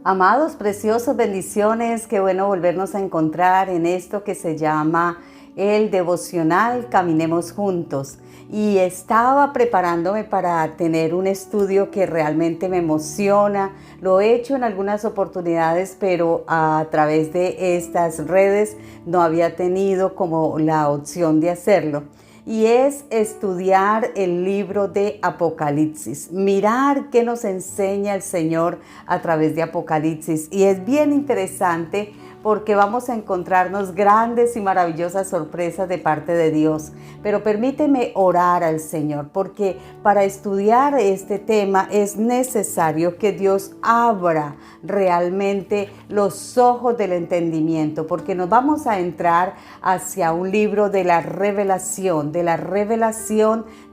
Amados, preciosos, bendiciones, qué bueno volvernos a encontrar en esto que se llama el devocional Caminemos Juntos. Y estaba preparándome para tener un estudio que realmente me emociona. Lo he hecho en algunas oportunidades, pero a través de estas redes no había tenido como la opción de hacerlo. Y es estudiar el libro de Apocalipsis, mirar qué nos enseña el Señor a través de Apocalipsis. Y es bien interesante porque vamos a encontrarnos grandes y maravillosas sorpresas de parte de Dios. Pero permíteme orar al Señor, porque para estudiar este tema es necesario que Dios abra realmente los ojos del entendimiento, porque nos vamos a entrar hacia un libro de la revelación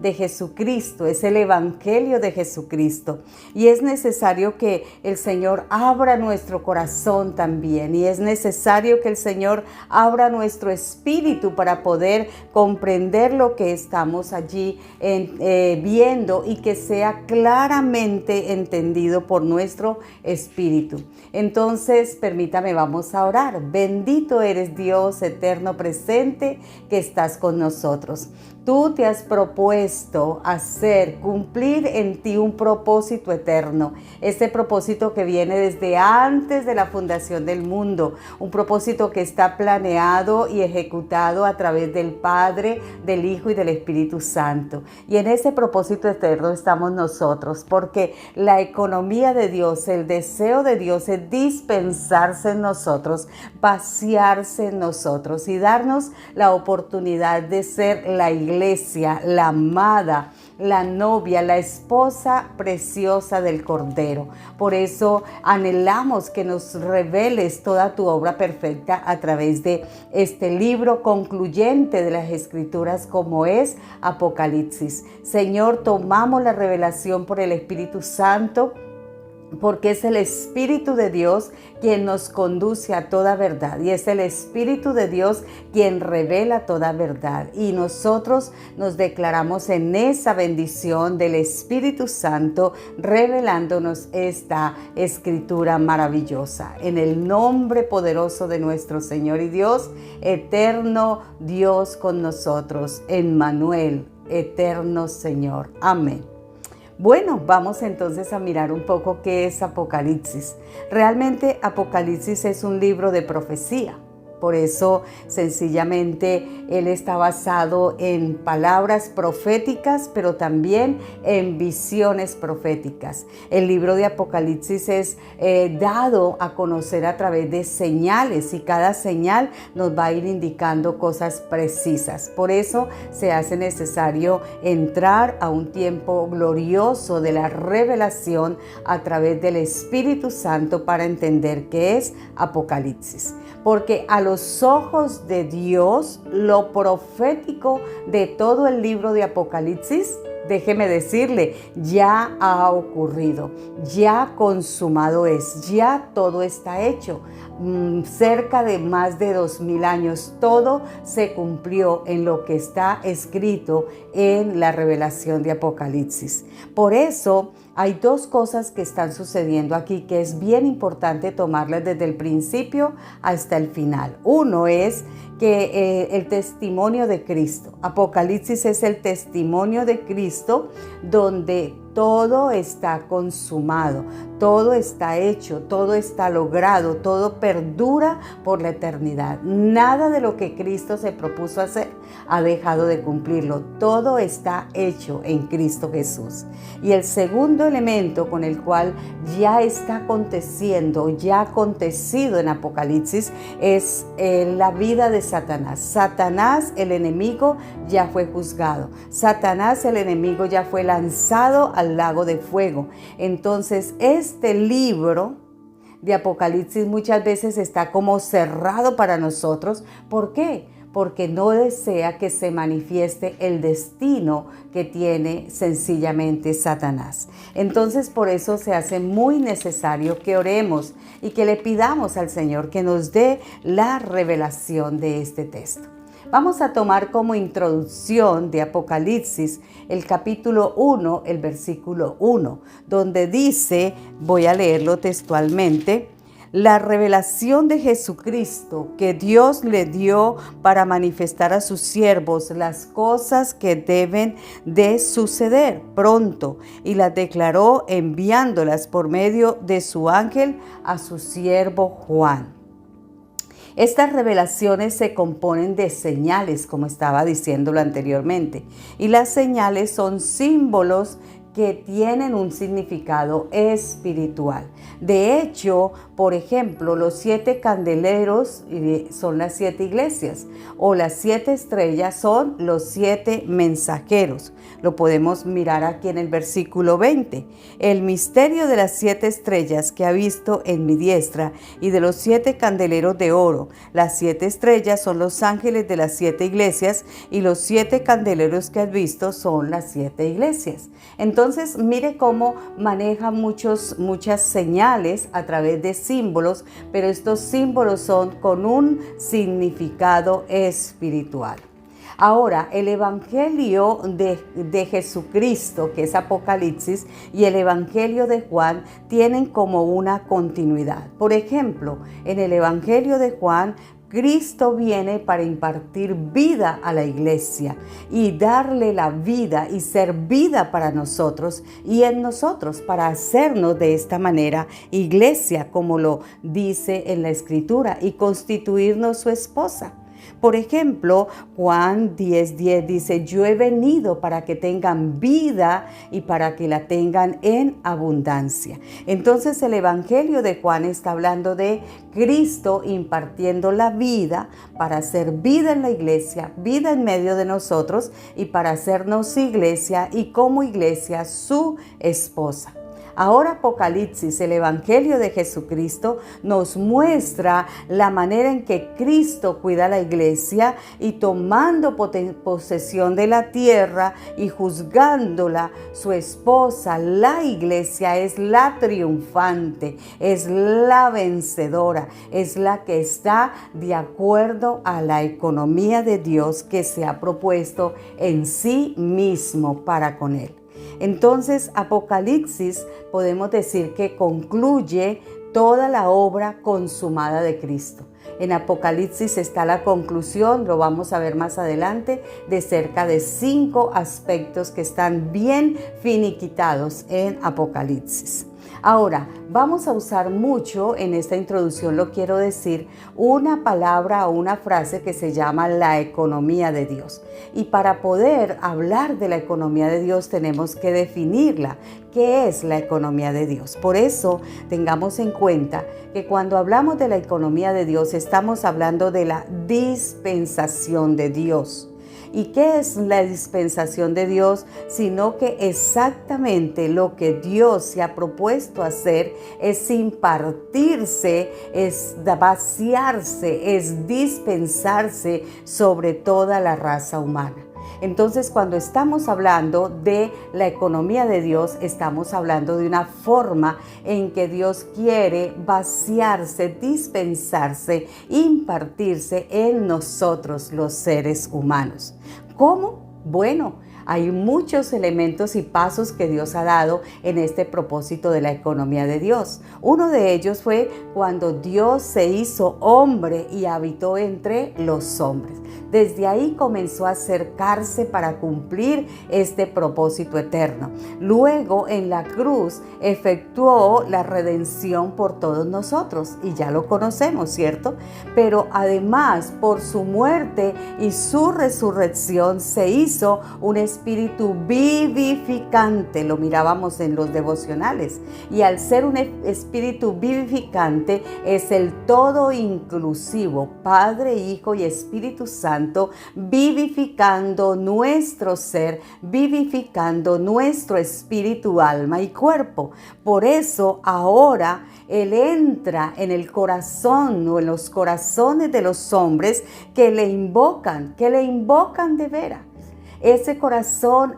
de Jesucristo. Es el Evangelio de Jesucristo. Y es necesario que el Señor abra nuestro corazón también, y es necesario que el Señor abra nuestro espíritu para poder comprender lo que estamos allí viendo, y que sea claramente entendido por nuestro espíritu. Entonces, permítame, vamos a orar. Bendito eres Dios eterno presente que estás con nosotros. Tú te has propuesto cumplir en ti un propósito eterno, ese propósito que viene desde antes de la fundación del mundo, un propósito que está planeado y ejecutado a través del Padre, del Hijo y del Espíritu Santo. Y en ese propósito eterno estamos nosotros, porque la economía de Dios, el deseo de Dios es dispensarse en nosotros, vaciarse en nosotros y darnos la oportunidad de ser la iglesia, la amada, la novia, la esposa preciosa del Cordero. Por eso anhelamos que nos reveles toda tu obra perfecta a través de este libro concluyente de las Escrituras, como es Apocalipsis. Señor, tomamos la revelación por el Espíritu Santo, porque es el Espíritu de Dios quien nos conduce a toda verdad, y es el Espíritu de Dios quien revela toda verdad. Y nosotros nos declaramos en esa bendición del Espíritu Santo, revelándonos esta Escritura maravillosa. En el nombre poderoso de nuestro Señor y Dios, eterno Dios con nosotros, Emmanuel, eterno Señor. Amén. Bueno, vamos entonces a mirar un poco qué es Apocalipsis. Realmente Apocalipsis es un libro de profecía. Por eso, sencillamente, él está basado en palabras proféticas, pero también en visiones proféticas. El libro de Apocalipsis es dado a conocer a través de señales, y cada señal nos va a ir indicando cosas precisas. Por eso se hace necesario entrar a un tiempo glorioso de la revelación a través del Espíritu Santo para entender qué es Apocalipsis. Porque a los ojos de Dios, lo profético de todo el libro de Apocalipsis, déjeme decirle, ya ha ocurrido, ya consumado es, ya todo está hecho. Cerca de más de 2000 años, todo se cumplió en lo que está escrito en la revelación de Apocalipsis. Por eso, hay dos cosas que están sucediendo aquí que es bien importante tomarlas desde el principio hasta el final. Uno es que el testimonio de Cristo. Apocalipsis es el testimonio de Cristo, donde todo está consumado, todo está hecho, todo está logrado, todo perdura por la eternidad. Nada de lo que Cristo se propuso hacer ha dejado de cumplirlo. Todo está hecho en Cristo Jesús. Y el segundo elemento con el cual ya está aconteciendo, ya ha acontecido en Apocalipsis, es la vida de Satanás. Satanás, el enemigo, ya fue juzgado. Satanás, el enemigo, ya fue lanzado al lago de fuego. Entonces, este libro de Apocalipsis muchas veces está como cerrado para nosotros. ¿Por qué? Porque no desea que se manifieste el destino que tiene sencillamente Satanás. Entonces, por eso se hace muy necesario que oremos y que le pidamos al Señor que nos dé la revelación de este texto. Vamos a tomar como introducción de Apocalipsis el capítulo 1, el versículo 1, donde dice, voy a leerlo textualmente: la revelación de Jesucristo que Dios le dio para manifestar a sus siervos las cosas que deben de suceder pronto, y las declaró enviándolas por medio de su ángel a su siervo Juan. Estas revelaciones se componen de señales, como estaba diciéndolo anteriormente, y las señales son símbolos que tienen un significado espiritual. De hecho, por ejemplo, los 7 candeleros son las 7 iglesias, o las 7 estrellas son los 7 mensajeros. Lo podemos mirar aquí en el versículo 20. El misterio de las 7 estrellas que ha visto en mi diestra y de los 7 candeleros de oro. Las 7 estrellas son los ángeles de las 7 iglesias y los 7 candeleros que has visto son las 7 iglesias. Entonces, mire cómo maneja muchas señales a través de símbolos, pero estos símbolos son con un significado espiritual. Ahora, el Evangelio de Jesucristo, que es Apocalipsis, y el Evangelio de Juan tienen como una continuidad. Por ejemplo, en el Evangelio de Juan, Cristo viene para impartir vida a la iglesia y darle la vida y ser vida para nosotros y en nosotros, para hacernos de esta manera iglesia, como lo dice en la Escritura, y constituirnos su esposa. Por ejemplo, Juan 10:10 dice: yo he venido para que tengan vida y para que la tengan en abundancia. Entonces el Evangelio de Juan está hablando de Cristo impartiendo la vida para hacer vida en la iglesia, vida en medio de nosotros y para hacernos iglesia y como iglesia su esposa. Ahora Apocalipsis, el Evangelio de Jesucristo, nos muestra la manera en que Cristo cuida a la iglesia y tomando posesión de la tierra y juzgándola, su esposa, la iglesia, es la triunfante, es la vencedora, es la que está de acuerdo a la economía de Dios que se ha propuesto en sí mismo para con él. Entonces, Apocalipsis podemos decir que concluye toda la obra consumada de Cristo. En Apocalipsis está la conclusión, lo vamos a ver más adelante, de cerca de 5 aspectos que están bien finiquitados en Apocalipsis. Ahora, vamos a usar mucho en esta introducción, lo quiero decir, una palabra o una frase que se llama la economía de Dios. Y para poder hablar de la economía de Dios tenemos que definirla. ¿Qué es la economía de Dios? Por eso, tengamos en cuenta que cuando hablamos de la economía de Dios, estamos hablando de la dispensación de Dios. ¿Y qué es la dispensación de Dios? Sino que exactamente lo que Dios se ha propuesto hacer es impartirse, es vaciarse, es dispensarse sobre toda la raza humana. Entonces, cuando estamos hablando de la economía de Dios, estamos hablando de una forma en que Dios quiere vaciarse, dispensarse, impartirse en nosotros los seres humanos. ¿Cómo? Bueno, hay muchos elementos y pasos que Dios ha dado en este propósito de la economía de Dios. Uno de ellos fue cuando Dios se hizo hombre y habitó entre los hombres. Desde ahí comenzó a acercarse para cumplir este propósito eterno. Luego, en la cruz, efectuó la redención por todos nosotros y ya lo conocemos, ¿cierto? Pero además, por su muerte y su resurrección, se hizo un espíritu vivificante, lo mirábamos en los devocionales, y al ser un espíritu vivificante es el todo inclusivo, Padre, Hijo y Espíritu Santo, vivificando nuestro ser, vivificando nuestro espíritu, alma y cuerpo. Por eso ahora Él entra en el corazón o en los corazones de los hombres que le invocan de veras. ese corazón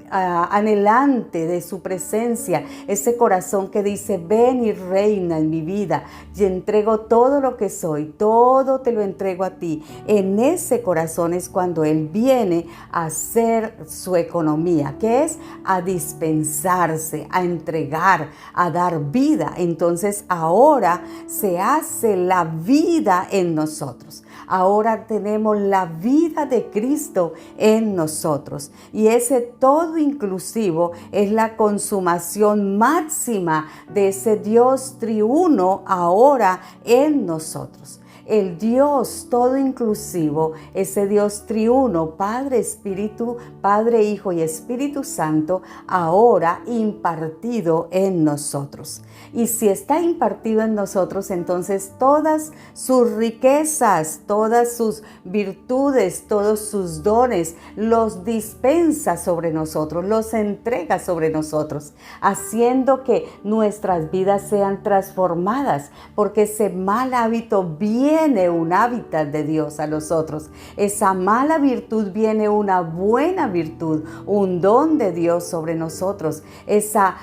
anhelante de su presencia, ese corazón que dice, ven y reina en mi vida, y entrego todo lo que soy, todo te lo entrego a ti. En ese corazón es cuando Él viene a hacer su economía, que es a dispensarse, a entregar, a dar vida. Entonces ahora se hace la vida en nosotros. Ahora tenemos la vida de Cristo en nosotros. Y ese todo inclusivo es la consumación máxima de ese Dios triuno ahora en nosotros. El Dios todo inclusivo, ese Dios triuno, Padre, Espíritu, Padre, Hijo y Espíritu Santo, ahora impartido en nosotros. Y si está impartido en nosotros, entonces todas sus riquezas, todas sus virtudes, todos sus dones, los dispensa sobre nosotros, los entrega sobre nosotros, haciendo que nuestras vidas sean transformadas, porque ese mal hábito viene un hábitat de Dios a nosotros. Esa mala virtud viene una buena virtud, un don de Dios sobre nosotros. Esa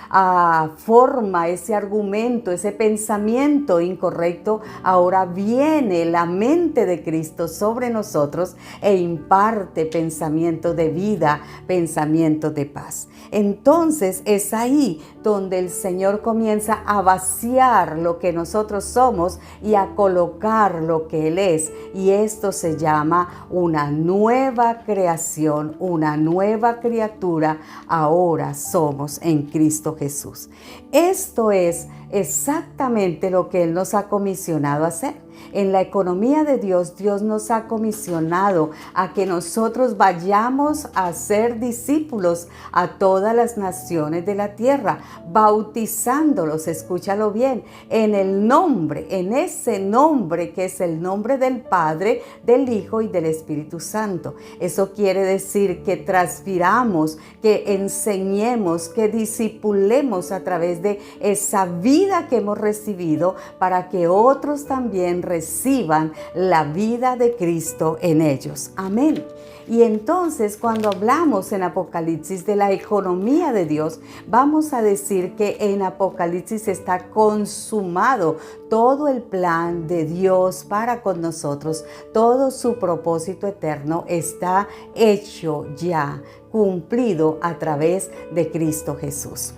forma, ese argumento, ese pensamiento incorrecto, ahora viene la mente de Cristo sobre nosotros e imparte pensamiento de vida, pensamiento de paz. Entonces es ahí donde el Señor comienza a vaciar lo que nosotros somos y a colocar lo que Él es. Y esto se llama una nueva creación, una nueva criatura. Ahora somos en Cristo Jesús. Esto es exactamente lo que Él nos ha comisionado a hacer. En la economía de Dios, Dios nos ha comisionado a que nosotros vayamos a ser discípulos a todas las naciones de la tierra, bautizándolos, escúchalo bien, en el nombre, en ese nombre que es el nombre del Padre, del Hijo y del Espíritu Santo. Eso quiere decir que transfiramos, que enseñemos, que discipulemos a través de esa vida que hemos recibido para que otros también reciban la vida de Cristo en ellos. Amén. Y entonces cuando hablamos en Apocalipsis de la economía de Dios, vamos a decir que en Apocalipsis está consumado todo el plan de Dios para con nosotros. Todo su propósito eterno está hecho ya, cumplido a través de Cristo Jesús.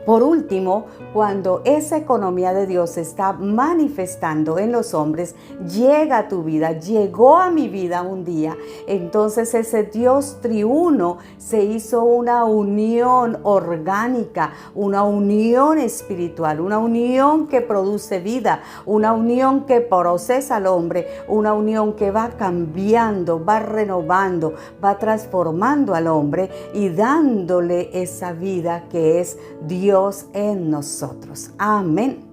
Por último, cuando esa economía de Dios se está manifestando en los hombres, llega a tu vida, llegó a mi vida un día, entonces ese Dios triuno se hizo una unión orgánica, una unión espiritual, una unión que produce vida, una unión que procesa al hombre, una unión que va cambiando, va renovando, va transformando al hombre y dándole esa vida que es Dios en nosotros. Amén.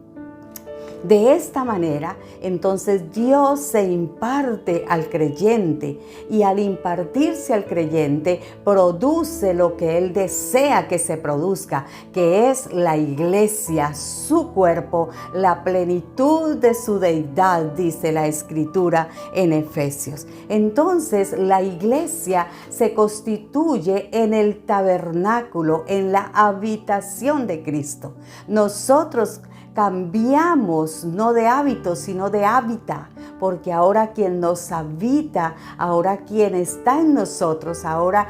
De esta manera, entonces Dios se imparte al creyente y al impartirse al creyente produce lo que Él desea que se produzca, que es la iglesia, su cuerpo, la plenitud de su deidad, dice la Escritura en Efesios. Entonces la iglesia se constituye en el tabernáculo, en la habitación de Cristo. Nosotros cambiamos no de hábito, sino de hábitat, porque ahora quien nos habita, ahora quien está en nosotros, ahora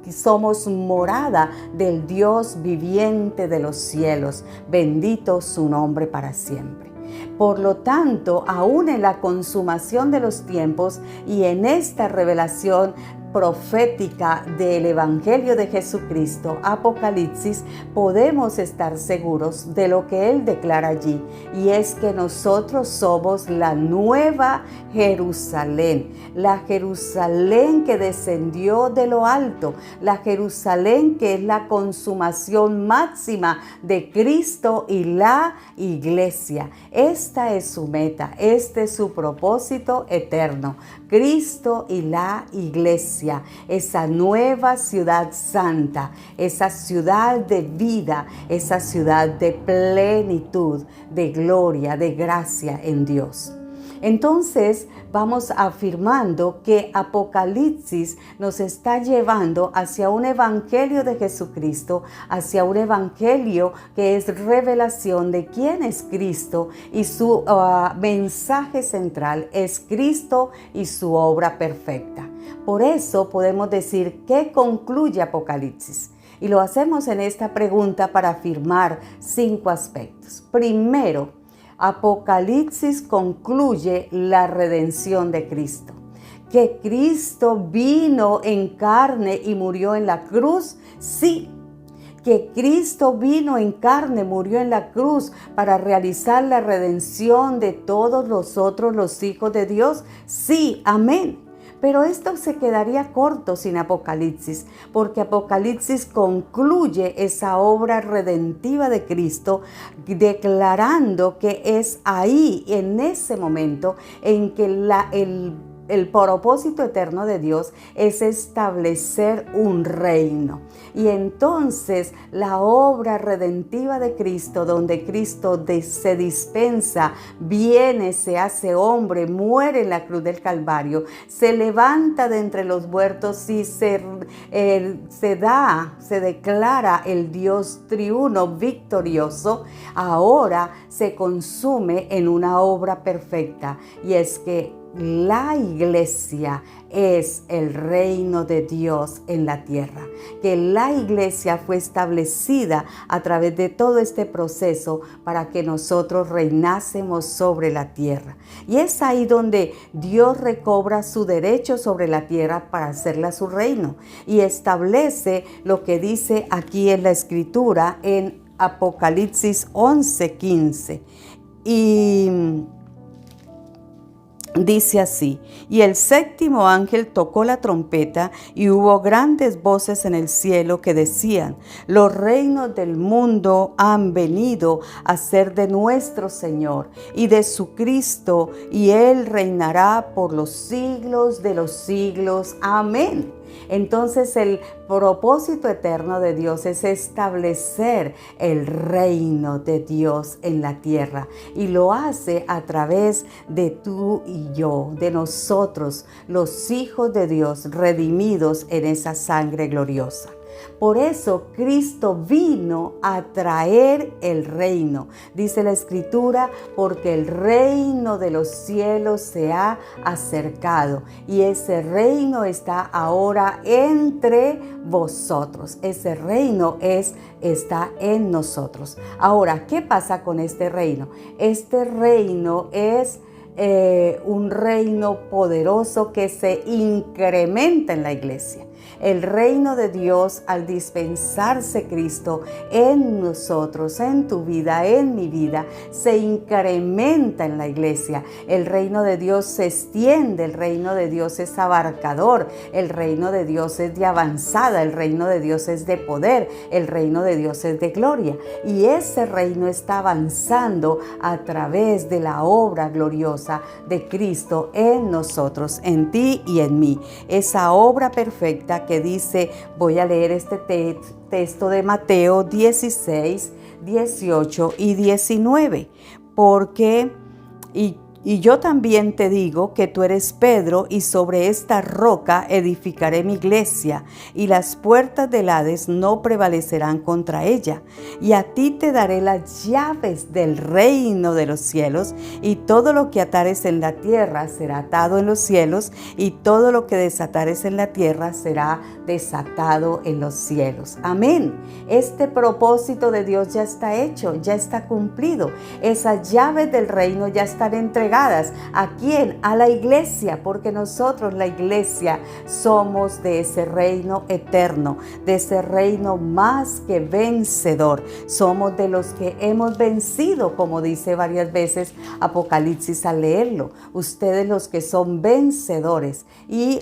somos morada del Dios viviente de los cielos. Bendito su nombre para siempre. Por lo tanto, aún en la consumación de los tiempos y en esta revelación profética del Evangelio de Jesucristo, Apocalipsis, podemos estar seguros de lo que Él declara allí, y es que nosotros somos la nueva Jerusalén, la Jerusalén que descendió de lo alto, la Jerusalén que es la consumación máxima de Cristo y la iglesia. Esta es su meta, este es su propósito eterno, Cristo y la iglesia, esa nueva ciudad santa, esa ciudad de vida, esa ciudad de plenitud, de gloria, de gracia en Dios. Entonces vamos afirmando que Apocalipsis nos está llevando hacia un evangelio de Jesucristo, hacia un evangelio que es revelación de quién es Cristo y su mensaje central es Cristo y su obra perfecta. Por eso podemos decir que concluye Apocalipsis. Y lo hacemos en esta pregunta para afirmar 5 aspectos. Primero, Apocalipsis concluye la redención de Cristo. ¿Que Cristo vino en carne y murió en la cruz? Sí. ¿Que Cristo vino en carne, murió en la cruz para realizar la redención de todos nosotros, los hijos de Dios? Sí, amén. Pero esto se quedaría corto sin Apocalipsis, porque Apocalipsis concluye esa obra redentiva de Cristo, declarando que es ahí, en ese momento, en que el propósito eterno de Dios es establecer un reino. Y entonces la obra redentiva de Cristo, donde Cristo se dispensa, viene, se hace hombre, muere en la cruz del Calvario, se levanta de entre los muertos y se declara el Dios triuno victorioso, ahora se consume en una obra perfecta, y es que la iglesia es el reino de Dios en la tierra, que la iglesia fue establecida a través de todo este proceso para que nosotros reinásemos sobre la tierra. Y es ahí donde Dios recobra su derecho sobre la tierra para hacerla su reino y establece lo que dice aquí en la Escritura en Apocalipsis 11:15. Y dice así: y el 7º ángel tocó la trompeta y hubo grandes voces en el cielo que decían: los reinos del mundo han venido a ser de nuestro Señor y de su Cristo, y Él reinará por los siglos de los siglos. Amén. Entonces el propósito eterno de Dios es establecer el reino de Dios en la tierra, y lo hace a través de tú y yo, de nosotros, los hijos de Dios redimidos en esa sangre gloriosa. Por eso Cristo vino a traer el reino. Dice la Escritura: porque el reino de los cielos se ha acercado, y ese reino está ahora entre vosotros. Ese reino está en nosotros. Ahora, ¿qué pasa con este reino? Este reino es un reino poderoso que se incrementa en la iglesia. El reino de Dios, al dispensarse Cristo en nosotros, en tu vida, en mi vida, se incrementa en la iglesia. El reino de Dios se extiende, el reino de Dios es abarcador, el reino de Dios es de avanzada, el reino de Dios es de poder, el reino de Dios es de gloria. Y ese reino está avanzando a través de la obra gloriosa de Cristo en nosotros, en ti y en mí. Esa obra perfecta que dice, voy a leer este texto de Mateo 16, 18 y 19, porque y yo también te digo que tú eres Pedro, y sobre esta roca edificaré mi iglesia, y las puertas del Hades no prevalecerán contra ella. Y a ti te daré las llaves del reino de los cielos, y todo lo que atares en la tierra será atado en los cielos, y todo lo que desatares en la tierra será desatado en los cielos. Amén. Este propósito de Dios ya está hecho, ya está cumplido. Esas llaves del reino ya están entregadas. ¿A quién? A la iglesia, porque nosotros, la iglesia, somos de ese reino eterno, de ese reino más que vencedor. Somos de los que hemos vencido, como dice varias veces Apocalipsis al leerlo. Ustedes los que son vencedores. Y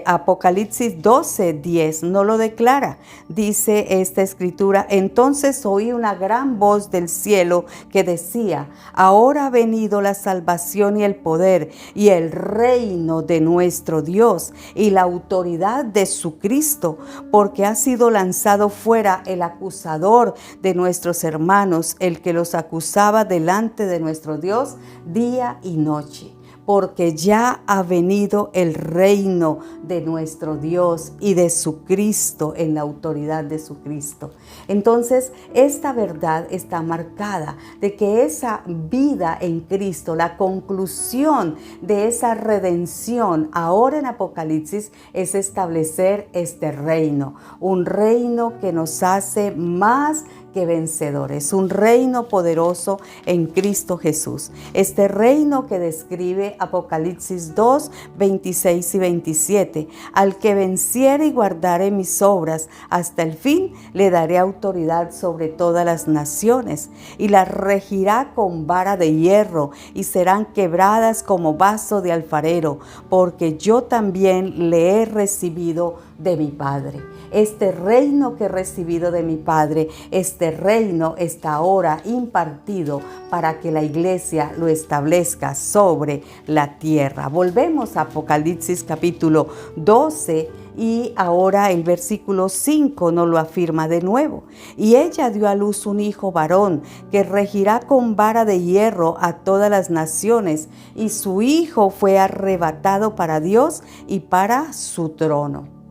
Apocalipsis 12:10 no lo declara. Dice esta escritura: entonces oí una gran voz del cielo que decía: ahora ha venido la salvación y el poder y el reino de nuestro Dios y la autoridad de su Cristo, porque ha sido lanzado fuera el acusador de nuestros hermanos, el que los acusaba delante de nuestro Dios día y noche. porque ya ha venido el reino de nuestro Dios y de su Cristo, en la autoridad de su Cristo. Entonces, esta verdad está marcada de que esa vida en Cristo, la conclusión de esa redención ahora en Apocalipsis, es establecer este reino, un reino que nos hace más que vencedores, un reino poderoso en Cristo Jesús. Este reino que describe Apocalipsis 2, 26 y 27. Al que venciere y guardare mis obras hasta el fin, le daré autoridad sobre todas las naciones, y las regirá con vara de hierro, y serán quebradas como vaso de alfarero, porque yo también le he recibido de mi Padre. Este reino que he recibido de mi Padre, este reino está ahora impartido para que la iglesia lo establezca sobre la tierra. Volvemos a Apocalipsis capítulo 12 y ahora el versículo 5 nos lo afirma de nuevo. Y ella dio a luz un hijo varón que regirá con vara de hierro a todas las naciones, y su hijo fue arrebatado para Dios y para su trono.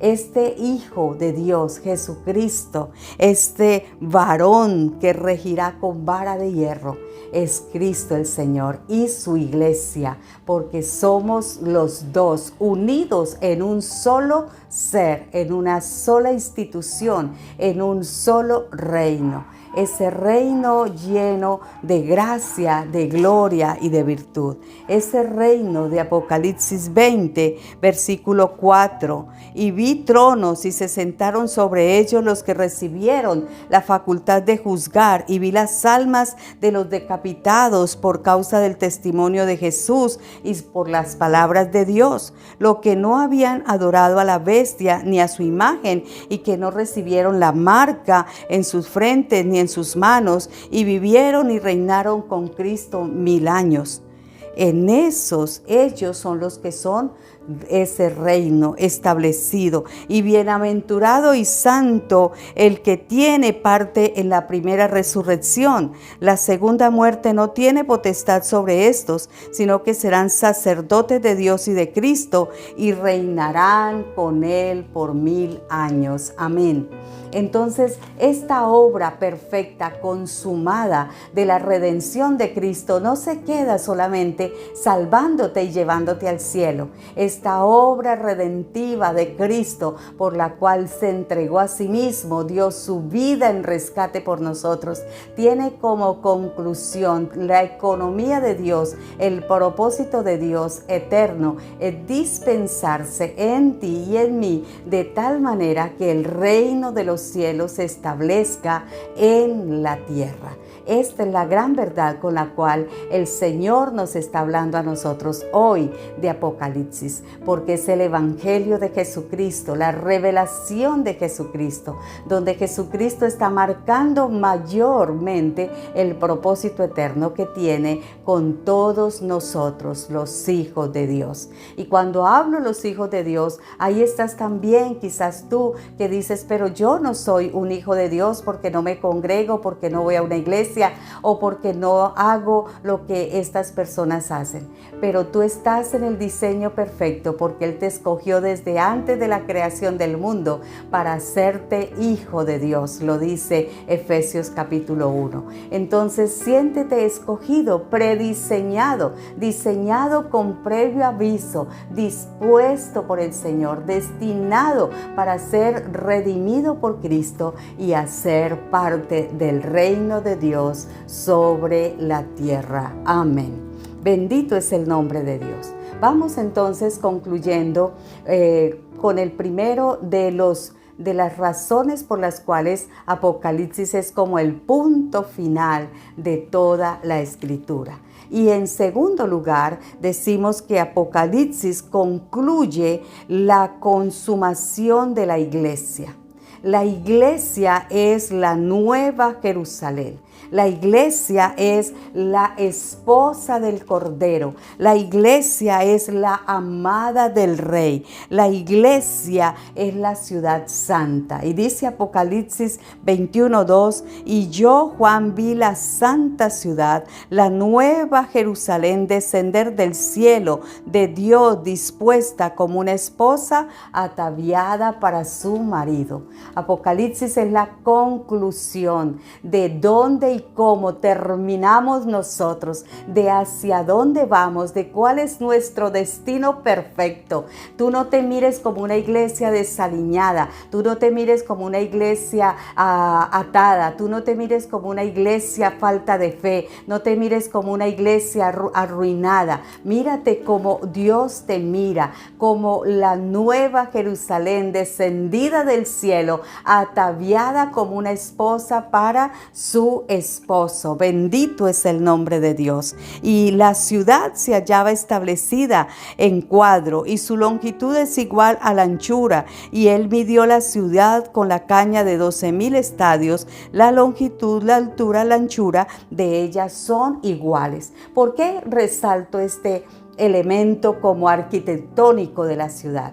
Este Hijo de Dios, Jesucristo, este varón que regirá con vara de hierro, es Cristo el Señor y su iglesia, porque somos los dos unidos en un solo ser, en una sola institución, en un solo reino. Ese reino lleno de gracia, de gloria y de virtud. Ese reino de Apocalipsis 20, versículo 4. Y vi tronos y se sentaron sobre ellos los que recibieron la facultad de juzgar, y vi las almas de los decapitados por causa del testimonio de Jesús y por las palabras de Dios, lo que no habían adorado a la bestia ni a su imagen, y que no recibieron la marca en sus frentes ni en sus manos, y vivieron y reinaron con Cristo 1000 años. En esos, ellos son los que son ese reino establecido. Y bienaventurado y santo el que tiene parte en la primera resurrección. La segunda muerte no tiene potestad sobre estos, sino que serán sacerdotes de Dios y de Cristo, y reinarán con él por 1000 años. Amén. Entonces, esta obra perfecta, consumada de la redención de Cristo, no se queda solamente salvándote y llevándote al cielo. Esta obra redentiva de Cristo, por la cual se entregó a sí mismo, dio su vida en rescate por nosotros, tiene como conclusión la economía de Dios, el propósito de Dios eterno, es dispensarse en ti y en mí de tal manera que el reino de los cielos se establezca en la tierra. Esta es la gran verdad con la cual el Señor nos está hablando a nosotros hoy de Apocalipsis, porque es el Evangelio de Jesucristo, la revelación de Jesucristo, donde Jesucristo está marcando mayormente el propósito eterno que tiene con todos nosotros, los hijos de Dios. Y cuando hablo los hijos de Dios, ahí estás también, quizás tú, que dices, pero yo no soy un hijo de Dios porque no me congrego, porque no voy a una iglesia, o porque no hago lo que estas personas hacen. Pero tú estás en el diseño perfecto, porque Él te escogió desde antes de la creación del mundo para hacerte hijo de Dios, lo dice Efesios capítulo 1. Entonces siéntete escogido, prediseñado, diseñado con previo aviso, dispuesto por el Señor, destinado para ser redimido por Cristo y a ser parte del reino de Dios sobre la tierra. Amén. Bendito es el nombre de Dios. Vamos entonces concluyendo con el primero de las razones por las cuales Apocalipsis es como el punto final de toda la Escritura. Y en segundo lugar, decimos que Apocalipsis concluye la consumación de la iglesia. La iglesia es la nueva Jerusalén. La iglesia es la esposa del Cordero. La iglesia es la amada del Rey. La iglesia es la ciudad santa. Y dice Apocalipsis 21:2, y yo, Juan, vi la santa ciudad, la nueva Jerusalén, descender del cielo de Dios, dispuesta como una esposa ataviada para su marido. Apocalipsis es la conclusión de dónde y cómo terminamos nosotros, de hacia dónde vamos, de cuál es nuestro destino perfecto. Tú no te mires como una iglesia desaliñada, tú no te mires como una iglesia atada, tú no te mires como una iglesia falta de fe, no te mires como una iglesia arruinada. Mírate como Dios te mira, como la nueva Jerusalén descendida del cielo, ataviada como una esposa para su esposo. Bendito es el nombre de Dios. Y la ciudad se hallaba establecida en cuadro, y su longitud es igual a la anchura. Y él midió la ciudad con la caña de 12,000 estadios. La longitud, la altura, la anchura de ella son iguales. ¿Por qué resalto este elemento como arquitectónico de la ciudad?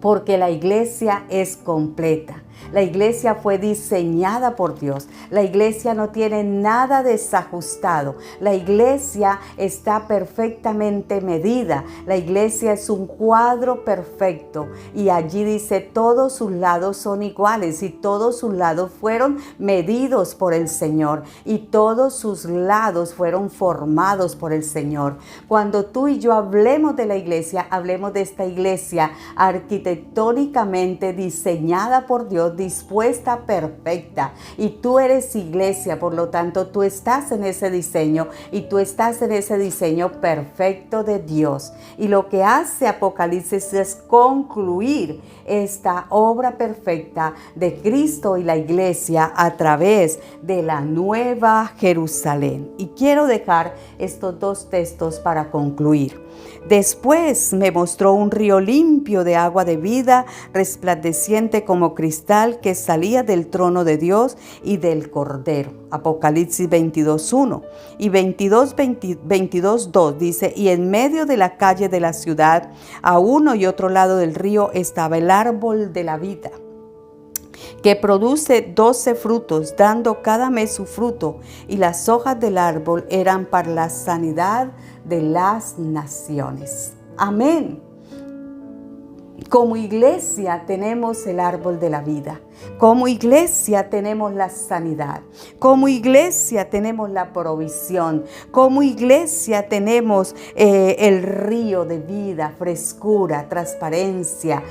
Porque la iglesia es completa. La iglesia fue diseñada por Dios. La iglesia no tiene nada desajustado. La iglesia está perfectamente medida. La iglesia es un cuadro perfecto. Y allí dice, todos sus lados son iguales y todos sus lados fueron medidos por el Señor. Y todos sus lados fueron formados por el Señor. Cuando tú y yo hablemos de la iglesia, hablemos de esta iglesia arquitectónicamente diseñada por Dios, dispuesta, perfecta. Y tú eres iglesia, por lo tanto tú estás en ese diseño y tú estás en ese diseño perfecto de Dios. Y lo que hace Apocalipsis es concluir esta obra perfecta de Cristo y la iglesia a través de la nueva Jerusalén. Y quiero dejar estos dos textos para concluir. Después me mostró un río limpio de agua de vida, resplandeciente como cristal, que salía del trono de Dios y del Cordero. Apocalipsis 22:1 y 22:2 dice, y en medio de la calle de la ciudad, a uno y otro lado del río, estaba el árbol de la vida, que produce 12 frutos, dando cada mes su fruto, y las hojas del árbol eran para la sanidad de las naciones. Amén. Como iglesia tenemos el árbol de la vida. Como iglesia tenemos la sanidad. Como iglesia tenemos la provisión. Como iglesia tenemos el río de vida, frescura, transparencia,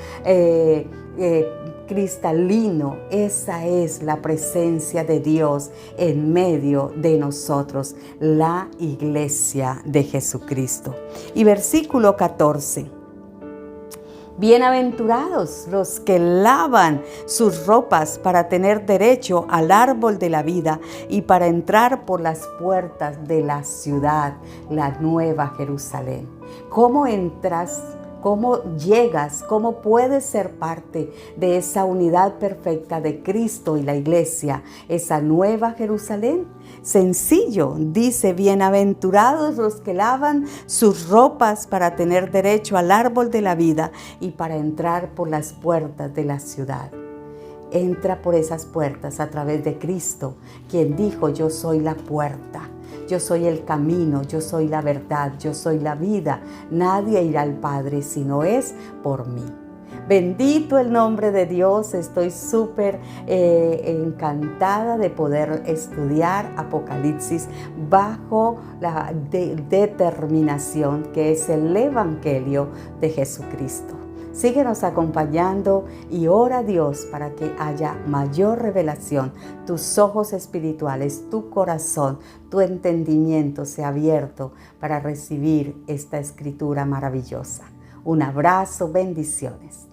cristalino. Esa es la presencia de Dios en medio de nosotros, la iglesia de Jesucristo. Y versículo 14. Bienaventurados los que lavan sus ropas para tener derecho al árbol de la vida y para entrar por las puertas de la ciudad, la nueva Jerusalén. ¿Cómo entras? ¿Cómo llegas? ¿Cómo puedes ser parte de esa unidad perfecta de Cristo y la iglesia, esa nueva Jerusalén? Sencillo, dice, bienaventurados los que lavan sus ropas para tener derecho al árbol de la vida y para entrar por las puertas de la ciudad. Entra por esas puertas a través de Cristo, quien dijo, yo soy la puerta. Yo soy el camino, yo soy la verdad, yo soy la vida. Nadie irá al Padre si no es por mí. Bendito el nombre de Dios. Estoy súper encantada de poder estudiar Apocalipsis bajo la determinación que es el Evangelio de Jesucristo. Síguenos acompañando y ora a Dios para que haya mayor revelación. Tus ojos espirituales, tu corazón, tu entendimiento sea abierto para recibir esta escritura maravillosa. Un abrazo, bendiciones.